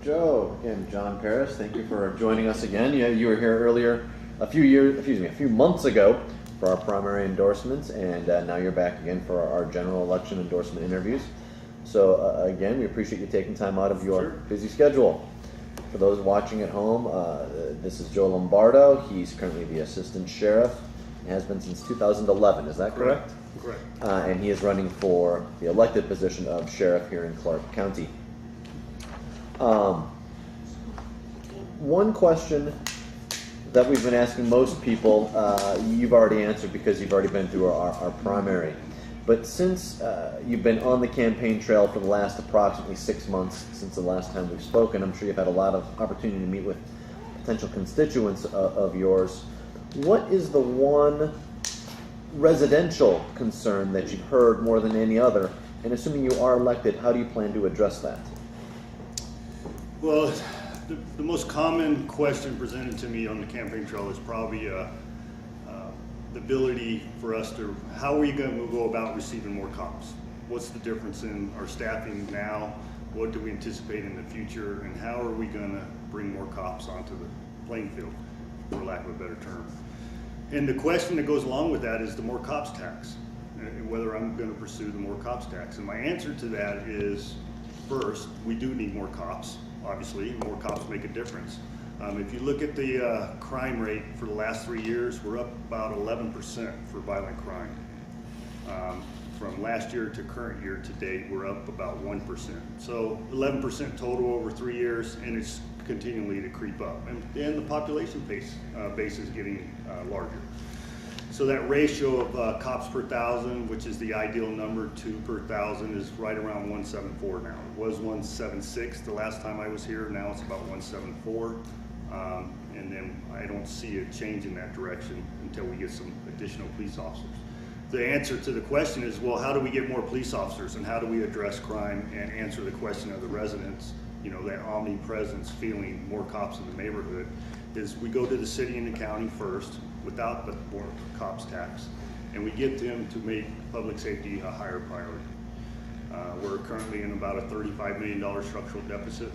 Joe. Again, John Paris, thank you for joining us again. You were here earlier, a few months ago for our primary endorsements, and now you're back again for our general election endorsement interviews. So again, we appreciate you taking time out of your busy schedule. For those watching at home, this is Joe Lombardo. He's currently the assistant sheriff and has been since 2011. Is that correct? Correct. And he is running for the elected position of sheriff here in Clark County. One question that we've been asking most people, you've already answered because you've already been through our primary. But since you've been on the campaign trail for the last approximately 6 months since the last time we've spoken, I'm sure you've had a lot of opportunity to meet with potential constituents of yours. What is the one residential concern that you've heard more than any other? And assuming you are elected, how do you plan to address that? Well, the most common question presented to me on the campaign trail is probably the ability for us to, how are we going to go about receiving more cops? What's the difference in our staffing now? What do we anticipate in the future? And how are we going to bring more cops onto the playing field, for lack of a better term? And the question that goes along with that is the more cops tax, and whether I'm going to pursue the more cops tax. And my answer to that is, first, we do need more cops. Obviously, more cops make a difference. If you look at the crime rate for the last 3 years, we're up about 11% for violent crime. From last year to current year to date, we're up about 1%. So 11% total over 3 years, and it's continually to creep up. And the population base is getting larger. So that ratio of cops per thousand, which is the ideal number, 2 per thousand, is right around 174 now. It was 176 the last time I was here. Now it's about 174. And then I don't see it change in that direction until we get some additional police officers. The answer to the question is, well, how do we get more police officers, and how do we address crime and answer the question of the residents, that omnipresence feeling more cops in the neighborhood, is we go to the city and the county first without the more cops tax, and we get them to make public safety a higher priority. We're currently in about a $35 million structural deficit.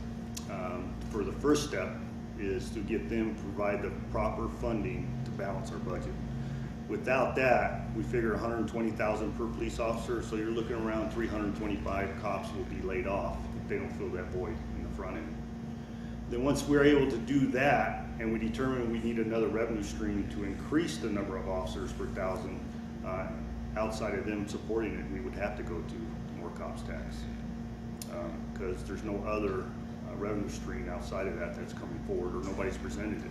For the first step is to get them to provide the proper funding to balance our budget. Without that, we figure $120,000 per police officer, so you're looking around 325 cops will be laid off if they don't fill that void in the front end. Then once we're able to do that, and we determine we need another revenue stream to increase the number of officers per thousand, outside of them supporting it, we would have to go to more cops tax, because there's no other revenue stream outside of that that's coming forward, or nobody's presented it.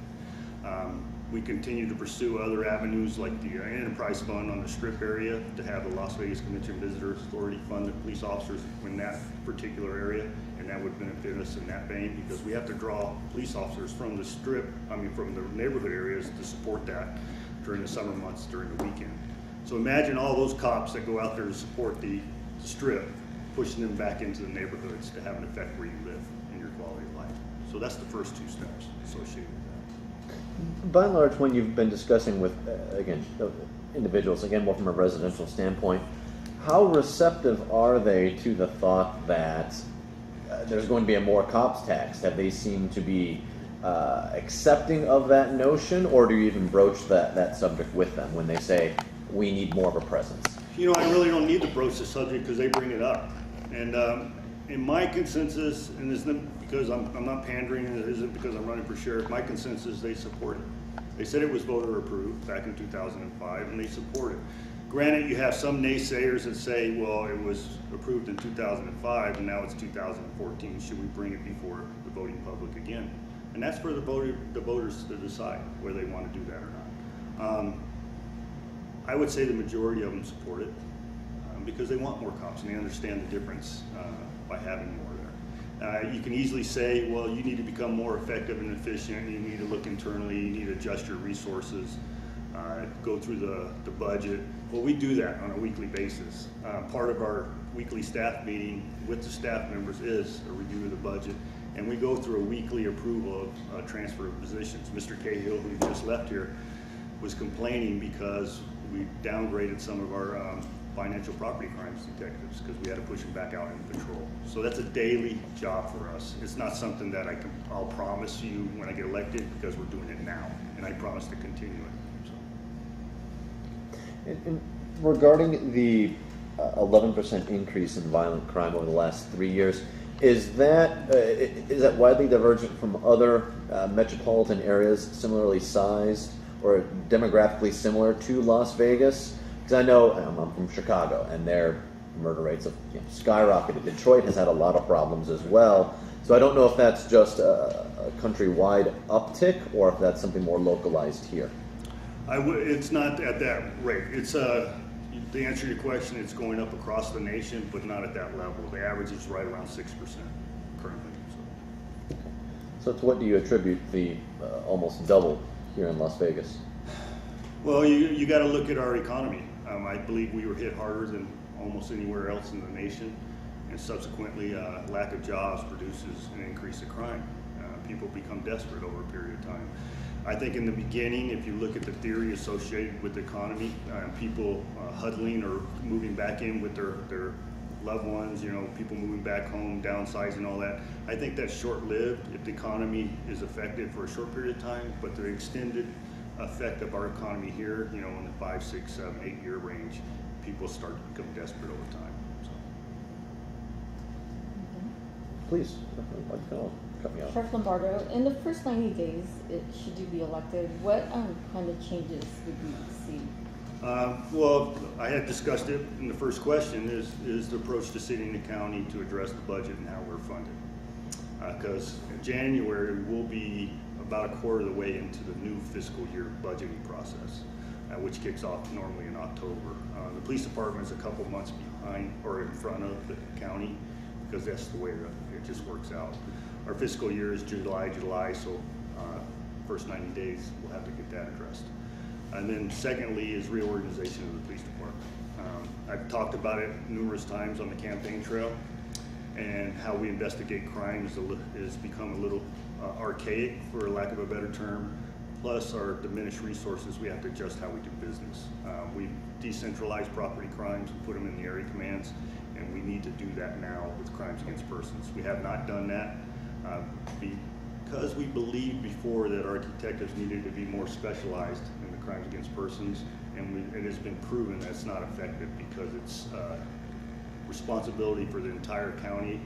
We continue to pursue other avenues like the enterprise fund on the Strip area to have the Las Vegas Convention Visitors Authority fund the police officers in that particular area, and that would benefit us in that vein, because we have to draw police officers from the Strip, from the neighborhood areas to support that during the summer months, during the weekend. So imagine all those cops that go out there to support the Strip, pushing them back into the neighborhoods to have an effect where you live and your quality of life. So that's the first 2 steps associated with that. By and large, when you've been discussing with, individuals, again, more from a residential standpoint, how receptive are they to the thought that there's going to be a more cops tax? Have they seemed to be accepting of that notion, or do you even broach that subject with them when they say, we need more of a presence? I really don't need to broach the subject because they bring it up. And in my consensus, and it's not because I'm not pandering, and it isn't because I'm running for sheriff, my consensus, they support it. They said it was voter approved back in 2005, and they support it. Granted, you have some naysayers that say, well, it was approved in 2005, and now it's 2014. Should we bring it before the voting public again? And that's for the voters to decide whether they want to do that or not. I would say the majority of them support it because they want more cops, and they understand the difference by having more there. You can easily say, well, you need to become more effective and efficient. You need to look internally. You need to adjust your resources, go through the budget. Well, we do that on a weekly basis. Part of our weekly staff meeting with the staff members is a review of the budget, and we go through a weekly approval of transfer of positions. Mr. Cahill, who just left here, was complaining because we downgraded some of our financial property crimes detectives because we had to push them back out into patrol. So that's a daily job for us. It's not something that I'll promise you when I get elected because we're doing it now, and I promise to continue it. So. And regarding the 11% increase in violent crime over the last 3 years, is that widely divergent from other metropolitan areas similarly sized or demographically similar to Las Vegas? Because I know I'm from Chicago, and their murder rates have skyrocketed. Detroit has had a lot of problems as well. So I don't know if that's just a countrywide uptick or if that's something more localized here. It's not at that rate. It's to answer your question, it's going up across the nation, but not at that level. The average is right around 6% currently. So to what do you attribute the almost double here in Las Vegas? Well, you got to look at our economy. I believe we were hit harder than almost anywhere else in the nation, and subsequently lack of jobs produces an increase in crime. People become desperate over a period of time. I think in the beginning, if you look at the theory associated with the economy, people huddling or moving back in with their loved ones, people moving back home, downsizing, all that. I think that's short-lived if the economy is affected for a short period of time, but the extended effect of our economy here, in the 5, 6, 7, 8 year range, people start to become desperate over time. So. Please, cut me off. Sheriff Lombardo, in the first 90 days, should you be elected, what kind of changes would you see? Well, I had discussed it in the first question, is the approach to city and the county to address the budget and how we're funded. Because in January, we'll be about a quarter of the way into the new fiscal year budgeting process, which kicks off normally in October. The police department is a couple months behind or in front of the county because that's the way it just works out. Our fiscal year is July, so first 90 days, we'll have to get that addressed. And then secondly is reorganization of the police department. I've talked about it numerous times on the campaign trail, and how we investigate crimes has become a little archaic, for lack of a better term. Plus our diminished resources, we have to adjust how we do business. We've decentralized property crimes and put them in the area commands, and we need to do that now with crimes against persons. We have not done that because we believed before that our detectives needed to be more specialized in the crimes against persons, and it has been proven that's not effective because it's responsibility for the entire county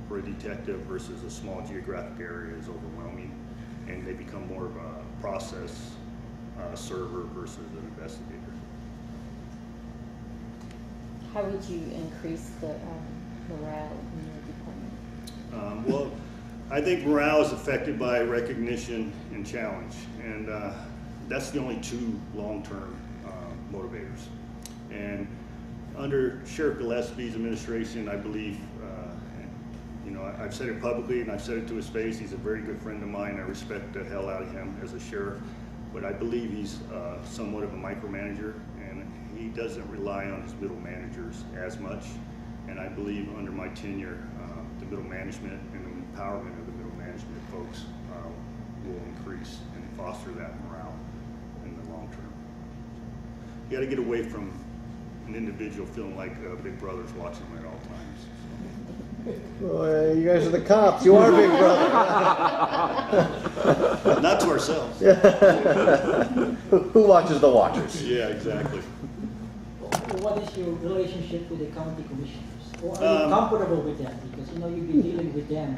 for a detective versus a small geographic area is overwhelming, and they become more of a process server versus an investigator. How would you increase the morale in your department? Well, I think morale is affected by recognition and challenge, and that's the only two long-term motivators. And under Sheriff Gillespie's administration, I believe, I've said it publicly and I've said it to his face, he's a very good friend of mine. I respect the hell out of him as a sheriff, but I believe he's somewhat of a micromanager, and he doesn't rely on his middle managers as much. And I believe under my tenure, the middle management and the empowerment of the middle management folks will increase and foster that morale in the long term. You got to get away from an individual feeling like Big Brother's watching them at all times. Well, you guys are the cops. You are Big Brother. Not to ourselves. Who watches the watchers? Yeah, exactly. What is your relationship with the county commissioners? Or are you comfortable with them? Because you've been dealing with them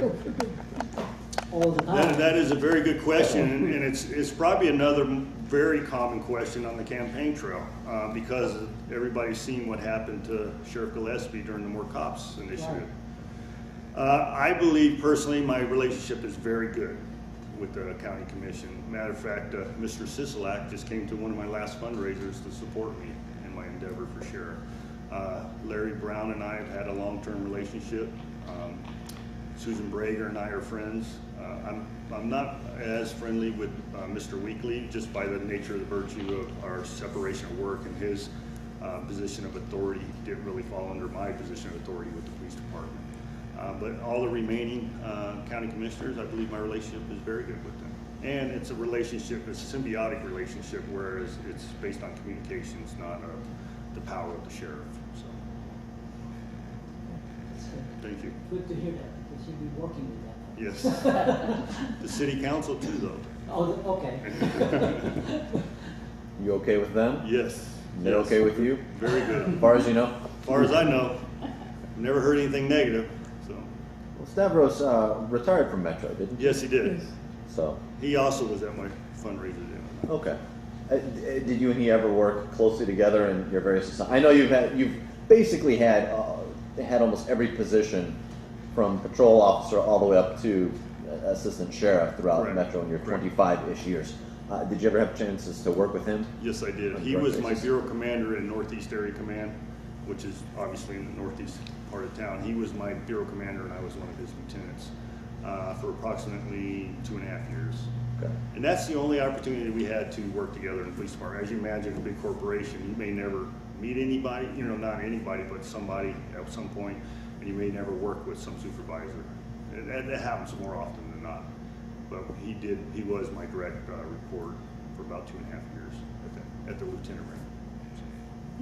all the time. That is a very good question, and it's probably another very common question on the campaign trail because everybody's seen what happened to Sheriff Gillespie during the More Cops initiative. Right. I believe personally my relationship is very good with the county commission. Matter of fact, Mr. Sisolak just came to one of my last fundraisers to support me in my endeavor for sheriff. Larry Brown and I have had a long-term relationship. Susan Brager and I are friends. I'm not as friendly with Mr. Weekly, just by the nature of the virtue of our separation of work, and his position of authority didn't really fall under my position of authority with the police department. But all the remaining county commissioners, I believe my relationship is very good with them. And it's a relationship, it's a symbiotic relationship, whereas it's based on communications, not the power of the sheriff. So, That's good. thank you. Good to hear that, because you'll be working with that. Yes. The city council too, though. Oh, okay. You okay with them? Yes. They're Yes. okay with you? Very good. As far as you know? As far as I know, never heard anything negative. So, Well, Stavros retired from Metro, didn't he? yes, he did. So, He also was at my fundraiser dinner. okay. Did you and he ever work closely together in your various? I know you've basically had almost every position from patrol officer all the way up to assistant sheriff throughout Correct. Metro in your Correct. 25-ish years. Did you ever have chances to work with him? Yes, I did. On He direct was my basis? bureau commander in Northeast Area Command, which is obviously in the northeast part of town. He was my bureau commander, and I was one of his lieutenants for approximately 2.5 years. Okay. And that's the only opportunity we had to work together in the police department. As you imagine, a big corporation, you may never meet anybody, not anybody, but somebody at some point, and you may never work with some supervisor. And that happens more often than not. But he was my direct report for about 2.5 years at the lieutenant rank.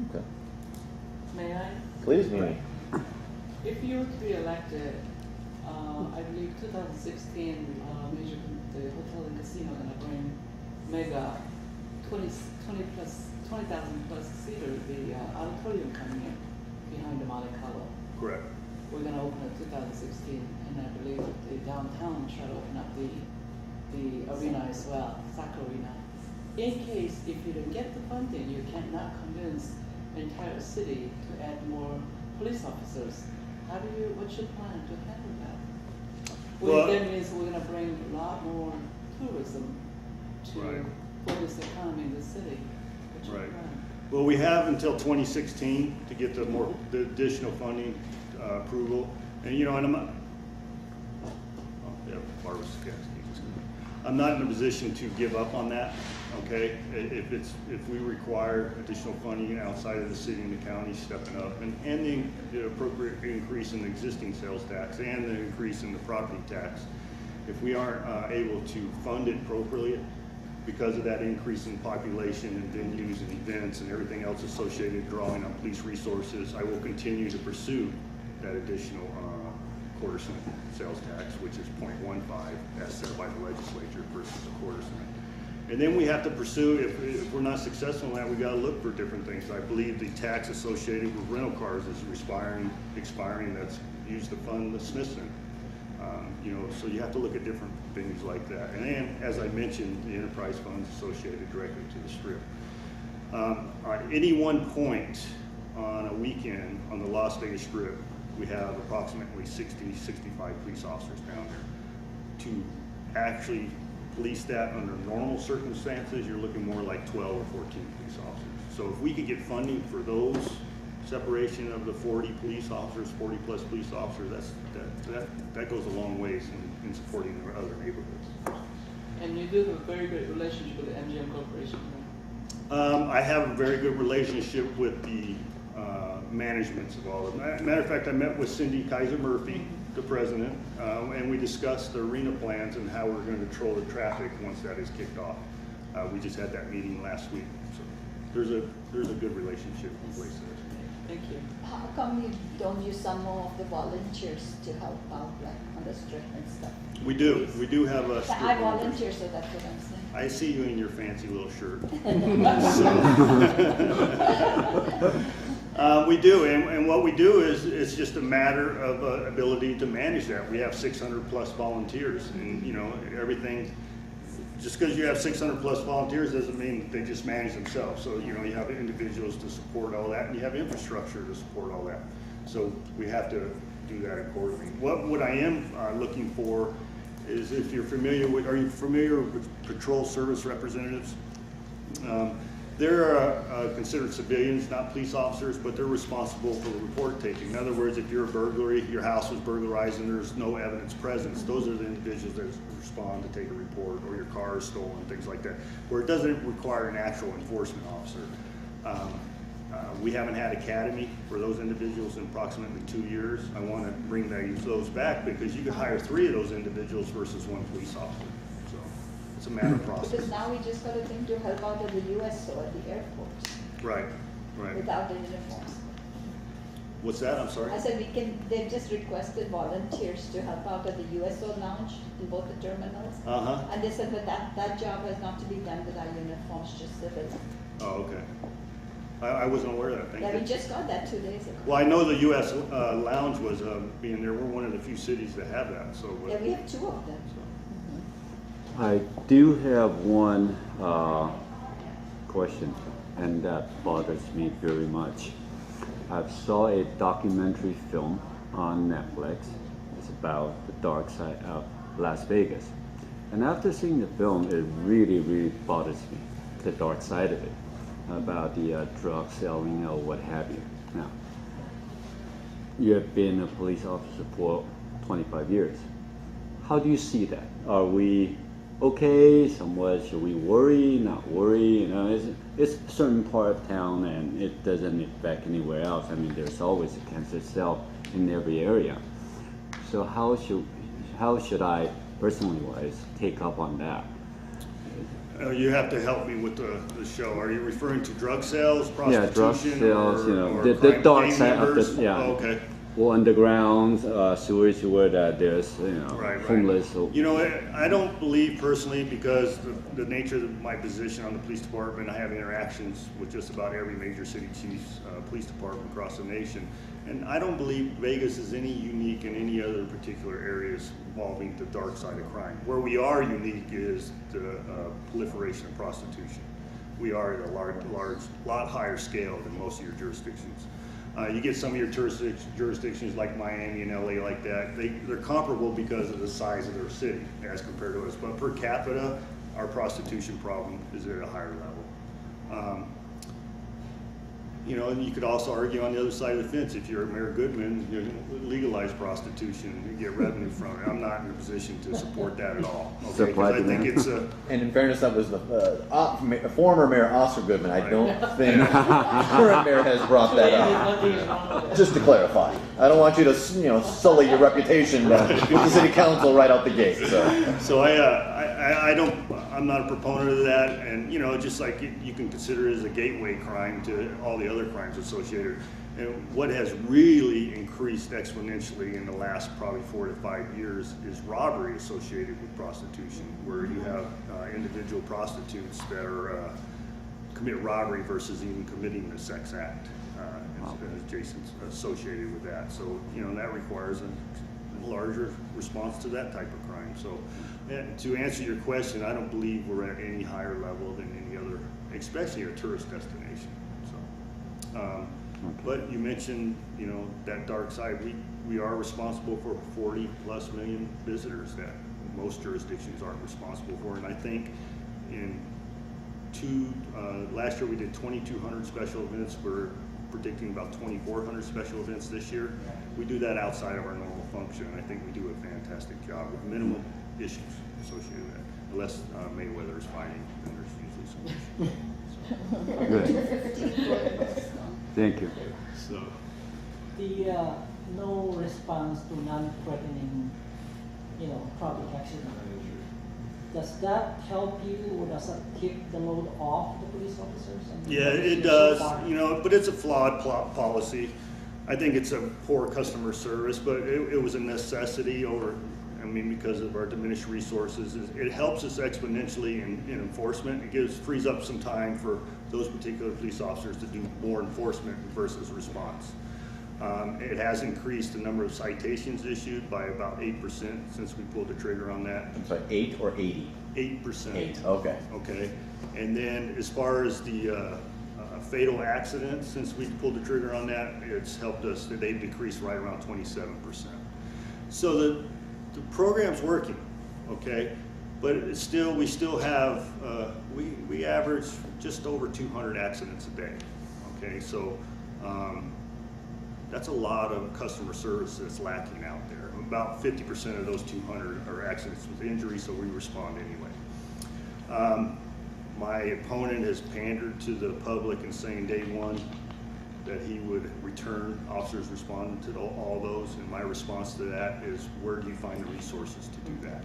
Okay. May I? Please, Mimi. If you were to be elected, I believe 2016, the hotel and casino are gonna bring mega 20,000 plus seater, the auditorium coming in behind the Monte Carlo. Correct. We're gonna open it 2016, and I believe the downtown try to open up the arena as well, soccer arena. In case if you don't get the funding, you cannot convince the entire city to add more police officers. What's your plan to handle that? Well- That means we're gonna bring a lot more tourism to Right. boost the economy in the city. What's your Right. plan? Well, we have until 2016 to get the additional funding approval, and I'm not in a position to give up on that. Okay, if we require additional funding outside of the city and the county stepping up, and the appropriate increase in the existing sales tax and the increase in the property tax, if we aren't able to fund it appropriately, because of that increase in population and venues and events and everything else associated drawing on police resources, I will continue to pursue that additional quarter cent sales tax, which is 0.15 as set by the legislature versus a quarter cent. And then we have to pursue, if we're not successful in that, we gotta look for different things. I believe the tax associated with rental cars is expiring, that's used to fund the Smith Center. So you have to look at different things like that. And then, as I mentioned, the enterprise funds associated directly to the strip. At any one point on a weekend on the Las Vegas Strip, we have approximately 60, 65 police officers down there. To actually police that under normal circumstances, you're looking more like 12 or 14 police officers. So if we could get funding for those separation of the 40 police officers, 40 plus police officers, that goes a long ways in supporting the other neighborhoods. And you do have a very good relationship with the MGM Corporation, right? I have a very good relationship with the managements of all of them. Matter of fact, I met with Cindy Kaiser Murphy, the president, and we discussed the arena plans and how we're going to control the traffic once that is kicked off. We just had that meeting last week, so there's a good relationship in place there. Thank you. How come you don't use some more of the volunteers to help out, like on the strip and stuff? We do have a. I volunteer, so that's what I'm saying. I see you in your fancy little shirt. We do, and what we do is it's just a matter of ability to manage that. We have 600 plus volunteers, and everything. Just because you have 600 plus volunteers doesn't mean they just manage themselves. So you have individuals to support all that, and you have infrastructure to support all that. So we have to do that accordingly. What I am looking for is, if you're familiar with, are you familiar with patrol service representatives? They're considered civilians, not police officers, but they're responsible for the report taking. In other words, if you're a burglary, your house was burglarized and there's no evidence present, those are the individuals that respond to take a report, or your car is stolen, things like that, where it doesn't require an actual enforcement officer. We haven't had academy for those individuals in approximately 2 years. I want to bring those back, because you could hire 3 of those individuals versus 1 police officer. So it's a matter of process. Because now we just got a thing to help out at the USO at the Air Force. Right. Right. without the uniforms. What's that? I'm sorry? I said they've just requested volunteers to help out at the USO lounge in both the terminals. Uh-huh. And they said that job has not to be done without uniforms, just civilian. Oh, okay. I wasn't aware of that. Thank Yeah, you. we just got that 2 days ago. Well, I know the U.S. Lounge was being there. We're one of the few cities that have that. So. Yeah, we have 2 of them. I do have one question, and that bothers me very much. I saw a documentary film on Netflix. It's about the dark side of Las Vegas. And after seeing the film, it really, really bothers me, the dark side of it, about the drug selling or what have you. Now, you have been a police officer for 25 years. How do you see that? Are we okay, somewhat? Should we worry, not worry? You know, it's a certain part of town and it doesn't affect anywhere else. I mean, there's always a cancer cell in every area. So how should I, personally wise, take up on that? You have to help me with the show. Are you referring to drug sales, prostitution? Yeah, drug sales, or the crime dark gang side of members? the, yeah. Oh, okay. Or underground sewage where there's, Right. homeless. So, You know, I don't believe personally, because the nature of my position on the police department, I have interactions with just about every major city chief's police department across the nation. And I don't believe Vegas is any unique in any other particular areas involving the dark side of crime. Where we are unique is the proliferation of prostitution. We are at a lot higher scale than most of your jurisdictions. You get some of your jurisdictions like Miami and LA like that, they're comparable because of the size of their city as compared to us. But per capita, our prostitution problem is at a higher level. You know, and you could also argue on the other side of the fence, if you're Mayor Goodman, you legalize prostitution and get revenue from it. I'm not in a position to support that at all. Okay? 'Cause I think it's a... And in fairness, that was the former Mayor Oscar Goodman. I don't think the current mayor has brought that up. Just to clarify, I don't want you to sully your reputation with the city council right out the gate. So I'm not a proponent of that, and just like you can consider it as a gateway crime to all the other crimes associated. And what has really increased exponentially in the last probably 4 to 5 years is robbery associated with prostitution, where you have individual prostitutes that are commit robbery versus even committing the sex act, as Jason's associated with that. So that requires a larger response to that type of crime. So to answer your question, I don't believe we're at any higher level than any other, especially a tourist destination. So, but you mentioned, that dark side. We are responsible for 40+ million visitors that most jurisdictions aren't responsible for. And I think last year we did 2,200 special events. We're predicting about 2,400 special events this year. We do that outside of our normal function, and I think we do a fantastic job with minimum issues associated with that. Unless Mayweather is fighting, then there's usually some issues. Good. Thank you. So, The no response to non-threatening, traffic accident. Does that help you, or does that take the load off the police officers? yeah, it does. But it's a flawed policy. I think it's a poor customer service, but it was a necessity because of our diminished resources. It helps us exponentially in enforcement. It frees up some time for those particular police officers to do more enforcement versus response. It has increased the number of citations issued by about 8% since we pulled the trigger on that. I'm sorry, 8 or 80? 8%. 8. Okay. Okay. And then as far as the fatal accidents, since we pulled the trigger on that, it's helped us. They've decreased right around 27%. So the program's working, okay? But we still have, we average just over 200 accidents a day, okay? So that's a lot of customer service that's lacking out there. About 50% of those 200 are accidents with injury, so we respond anyway. My opponent has pandered to the public and saying day one that he would return officers responding to all those, and my response to that is, where do you find the resources to do that?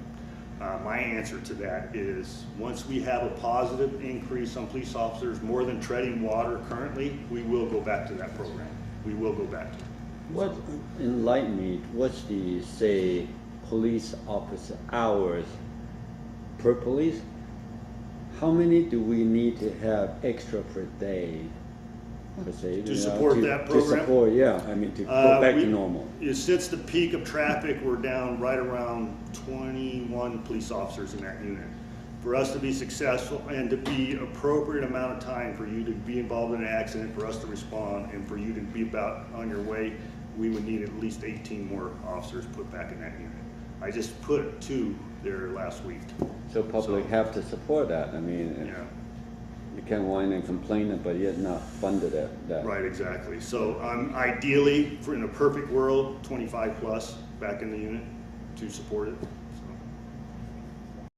My answer to that is once we have a positive increase on police officers more than treading water currently, we will go back to that program. We will go back to it. What, enlighten me, what's the, say, police officer hours per police? How many do we need to have extra per day, per se? To support that program? To support, yeah, I mean, to go back to normal. Since the peak of traffic, we're down right around 21 police officers in that unit. For us to be successful and to be appropriate amount of time for you to be involved in an accident, for us to respond, and for you to be about on your way, we would need at least 18 more officers put back in that unit. I just put 2 there last week. So public have to support that, I mean, Yeah. you can't whine and complain it, but yet not funded it. That. Right, exactly. So ideally, in a perfect world, 25 plus back in the unit to support it.